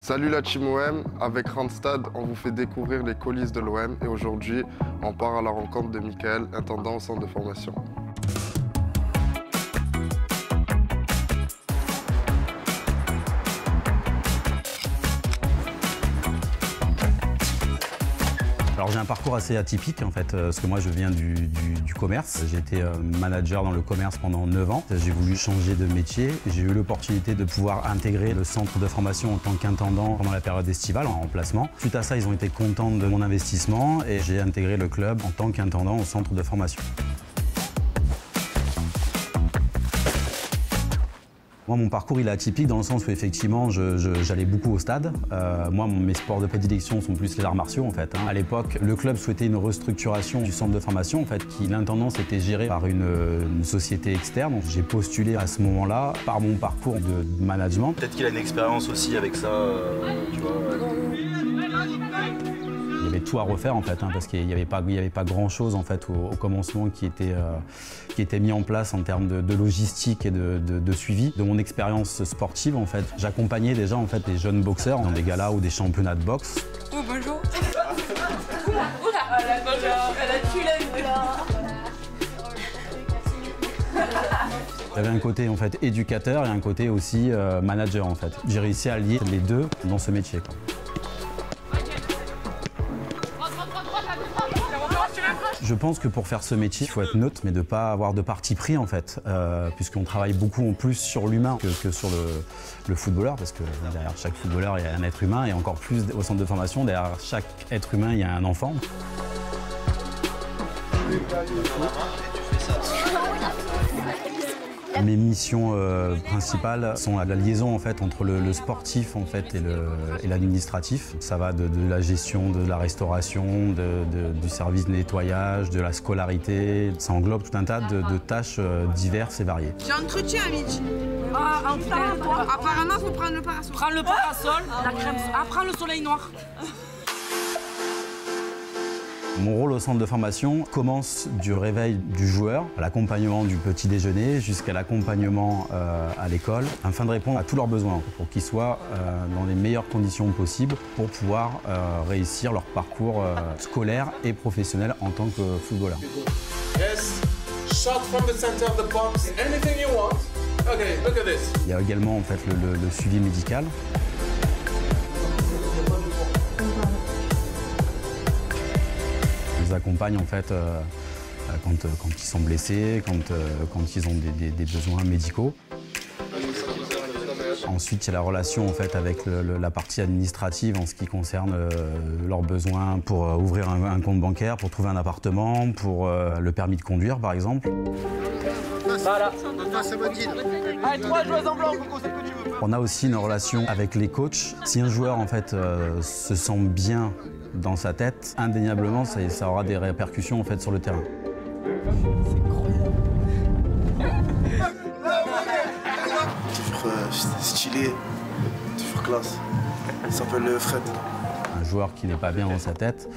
Salut la team OM, avec Randstad, on vous fait découvrir les coulisses de l'OM et aujourd'hui, on part à la rencontre de Michael, intendant au centre de formation. Alors j'ai un parcours assez atypique en fait, parce que moi je viens du commerce. J'ai été manager dans le commerce pendant 9 ans. J'ai voulu changer de métier. J'ai eu l'opportunité de pouvoir intégrer le centre de formation en tant qu'intendant pendant la période estivale en remplacement. Suite à ça, ils ont été contents de mon investissement et j'ai intégré le club en tant qu'intendant au centre de formation. Moi, mon parcours il est atypique dans le sens où effectivement j'allais beaucoup au stade. Moi, mes sports de prédilection sont plus les arts martiaux en fait. À l'époque, le club souhaitait une restructuration du centre de formation en fait, qui l'intendance était gérée par une société externe. J'ai postulé à ce moment-là par mon parcours de management. Peut-être qu'il a une expérience aussi avec ça, tu vois. Il y avait tout à refaire en fait, parce qu'il n'y avait pas grand-chose en fait au commencement qui était mis en place en termes de logistique et de suivi. De mon expérience sportive en fait, j'accompagnais déjà en fait les jeunes boxeurs dans des galas ou des championnats de boxe. Oh bonjour. Oula, elle a tué la vue. J'avais un côté en fait éducateur et un côté aussi manager en fait. J'ai réussi à lier les deux dans ce métier, quoi. Je pense que pour faire ce métier, il faut être neutre, mais de ne pas avoir de parti pris en fait, puisqu'on travaille beaucoup en plus sur l'humain que sur le footballeur, parce que derrière chaque footballeur, il y a un être humain, et encore plus au centre de formation, derrière chaque être humain, il y a un enfant. Mes missions principales sont la liaison en fait, entre le sportif en fait, et l'administratif. Ça va de la gestion de la restauration, du service de nettoyage, de la scolarité. Ça englobe tout un tas de tâches diverses et variées. J'ai un entretien à midi. Apparemment, il faut prendre le parasol. Prends le parasol, la crème. Prends le soleil noir. Mon rôle au centre de formation commence du réveil du joueur, à l'accompagnement du petit déjeuner, jusqu'à l'accompagnement à l'école, afin de répondre à tous leurs besoins, pour qu'ils soient dans les meilleures conditions possibles pour pouvoir réussir leur parcours scolaire et professionnel en tant que footballeur. Yes, shot from the center of the box, anything you want. Okay, look at this. Il y a également en fait, le suivi médical. Ils accompagnent en fait quand ils sont blessés, quand ils ont des besoins médicaux. Ensuite, il y a la relation en fait, avec la partie administrative en ce qui concerne leurs besoins pour ouvrir un compte bancaire, pour trouver un appartement, pour le permis de conduire par exemple. Voilà. Allez, 3 joueuses en blanc, Coco, c'est ce que tu veux. On a aussi une relation avec les coachs. Si un joueur en fait, se sent bien dans sa tête, indéniablement, ça aura des répercussions en fait, sur le terrain. Toujours stylé, toujours classe. Il s'appelle Fred. Un joueur qui n'est pas bien dans sa tête,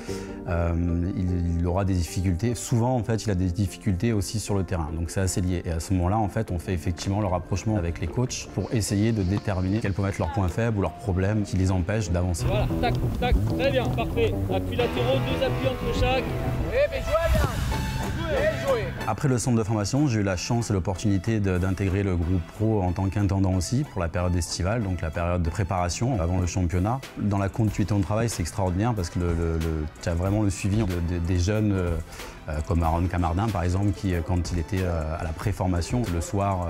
il aura des difficultés. Souvent, en fait, il a des difficultés aussi sur le terrain. Donc, c'est assez lié. Et à ce moment-là, en fait, on fait effectivement le rapprochement avec les coachs pour essayer de déterminer quels peuvent être leurs points faibles ou leurs problèmes qui les empêchent d'avancer. Voilà, tac, tac, très bien, parfait. Appuis latéraux, 2 appuis entre chaque. Mais jouez bien. Après le centre de formation, j'ai eu la chance et l'opportunité d'intégrer le groupe pro en tant qu'intendant aussi pour la période estivale, donc la période de préparation avant le championnat. Dans la continuité de travail, c'est extraordinaire parce que tu as vraiment le suivi des jeunes comme Aaron Camardin par exemple, qui quand il était à la préformation, le soir,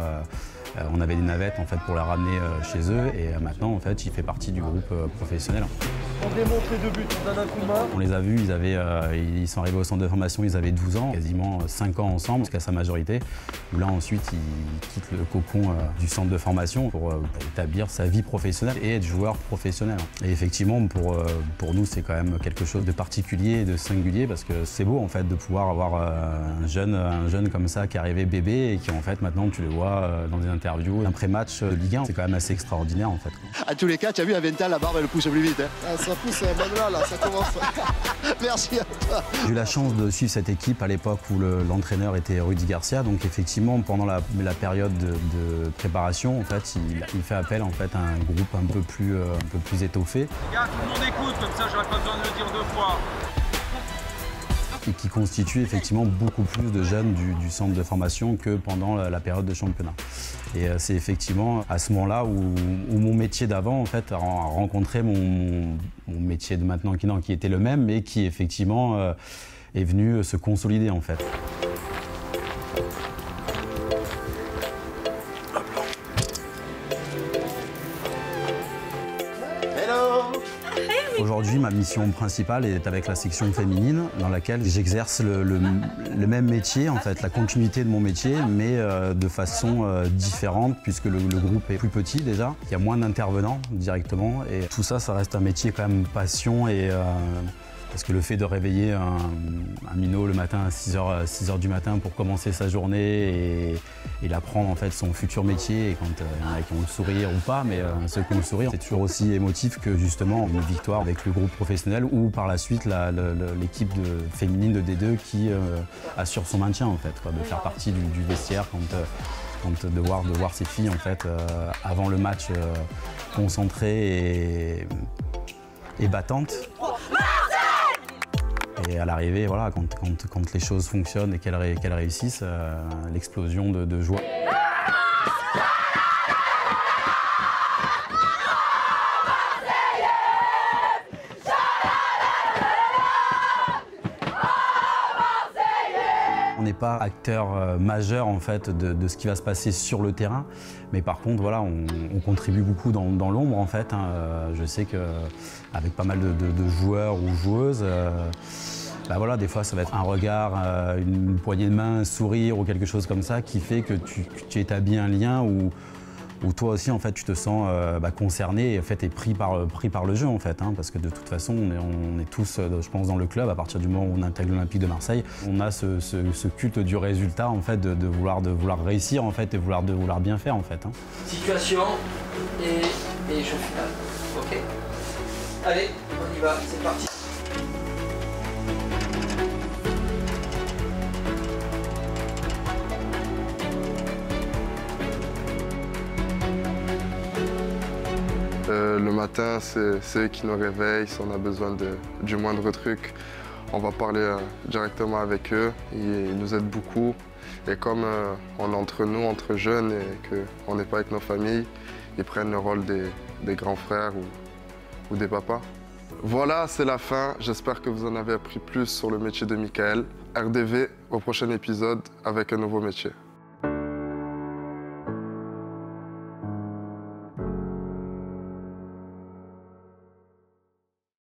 on avait des navettes en fait, pour les ramener chez eux et maintenant en fait, il fait partie du groupe professionnel. On démontre les 2 buts, on donne un coup de main. On les a vus, ils sont arrivés au centre de formation, ils avaient 12 ans, quasiment 5 ans ensemble jusqu'à sa majorité. Où là ensuite, il quitte le cocon du centre de formation pour établir sa vie professionnelle et être joueur professionnel. Et effectivement, pour nous, c'est quand même quelque chose de particulier et de singulier parce que c'est beau en fait de pouvoir avoir un jeune comme ça qui est arrivé bébé et qui en fait maintenant tu le vois dans des interviews interviews, un pré-match de Ligue 1. C'est quand même assez extraordinaire en fait. À tous les cas, tu as vu, à 20 ans, la barbe elle pousse plus vite. Hein. Ah, ça pousse, là, ça commence. Merci à toi. J'ai eu la chance de suivre cette équipe à l'époque où l'entraîneur était Rudy Garcia. Donc effectivement, pendant la période de préparation, en fait, il fait appel en fait, à un groupe un peu plus étoffé. Les gars, tout le monde écoute, comme ça j'aurais pas besoin de le dire 2 fois. Et qui constitue effectivement beaucoup plus de jeunes du centre de formation que pendant la période de championnat. Et c'est effectivement à ce moment-là où mon métier d'avant en fait, a rencontré mon métier de maintenant qui était le même, mais qui effectivement est venu se consolider en fait. Aujourd'hui, ma mission principale est avec la section féminine, dans laquelle j'exerce le même métier, en fait, la continuité de mon métier, mais de façon différente, puisque le groupe est plus petit déjà. Il y a moins d'intervenants directement, et tout ça, ça reste un métier quand même passion et parce que le fait de réveiller un minot le matin à 6 heures du matin pour commencer sa journée et l'apprendre en fait son futur métier, et quand il y en a qui ont le sourire ou pas, mais ceux qui ont le sourire, c'est toujours aussi émotif que justement une victoire avec le groupe professionnel ou par la suite l'équipe féminine de D2 qui assure son maintien en fait, quoi, de faire partie du vestiaire quand de voir ces filles en fait avant le match concentrées et battantes. Et à l'arrivée, voilà, quand les choses fonctionnent et qu'elles réussissent, l'explosion de joie. On n'est pas acteur majeur en fait de ce qui va se passer sur le terrain, mais par contre voilà, on contribue beaucoup dans l'ombre en fait. Je sais qu'avec pas mal de joueurs ou joueuses, bah voilà, des fois ça va être un regard, une poignée de main, un sourire ou quelque chose comme ça qui fait que tu établis un lien où toi aussi en fait tu te sens concerné et en fait, pris par le jeu en fait, hein, parce que de toute façon on est tous, je pense, dans le club à partir du moment où on intègre l'Olympique de Marseille, on a ce culte du résultat en fait, de vouloir réussir en fait et de vouloir bien faire en fait. Hein. Situation et jeu final. Ok. Allez, on y va, c'est parti. Le matin, c'est eux qui nous réveillent. Si on a besoin du moindre truc, on va parler directement avec eux. Ils nous aident beaucoup. Et comme on est entre nous, entre jeunes, et qu'on n'est pas avec nos familles, ils prennent le rôle des grands frères ou des papas. Voilà, c'est la fin. J'espère que vous en avez appris plus sur le métier de Michael. RDV au prochain épisode avec un nouveau métier.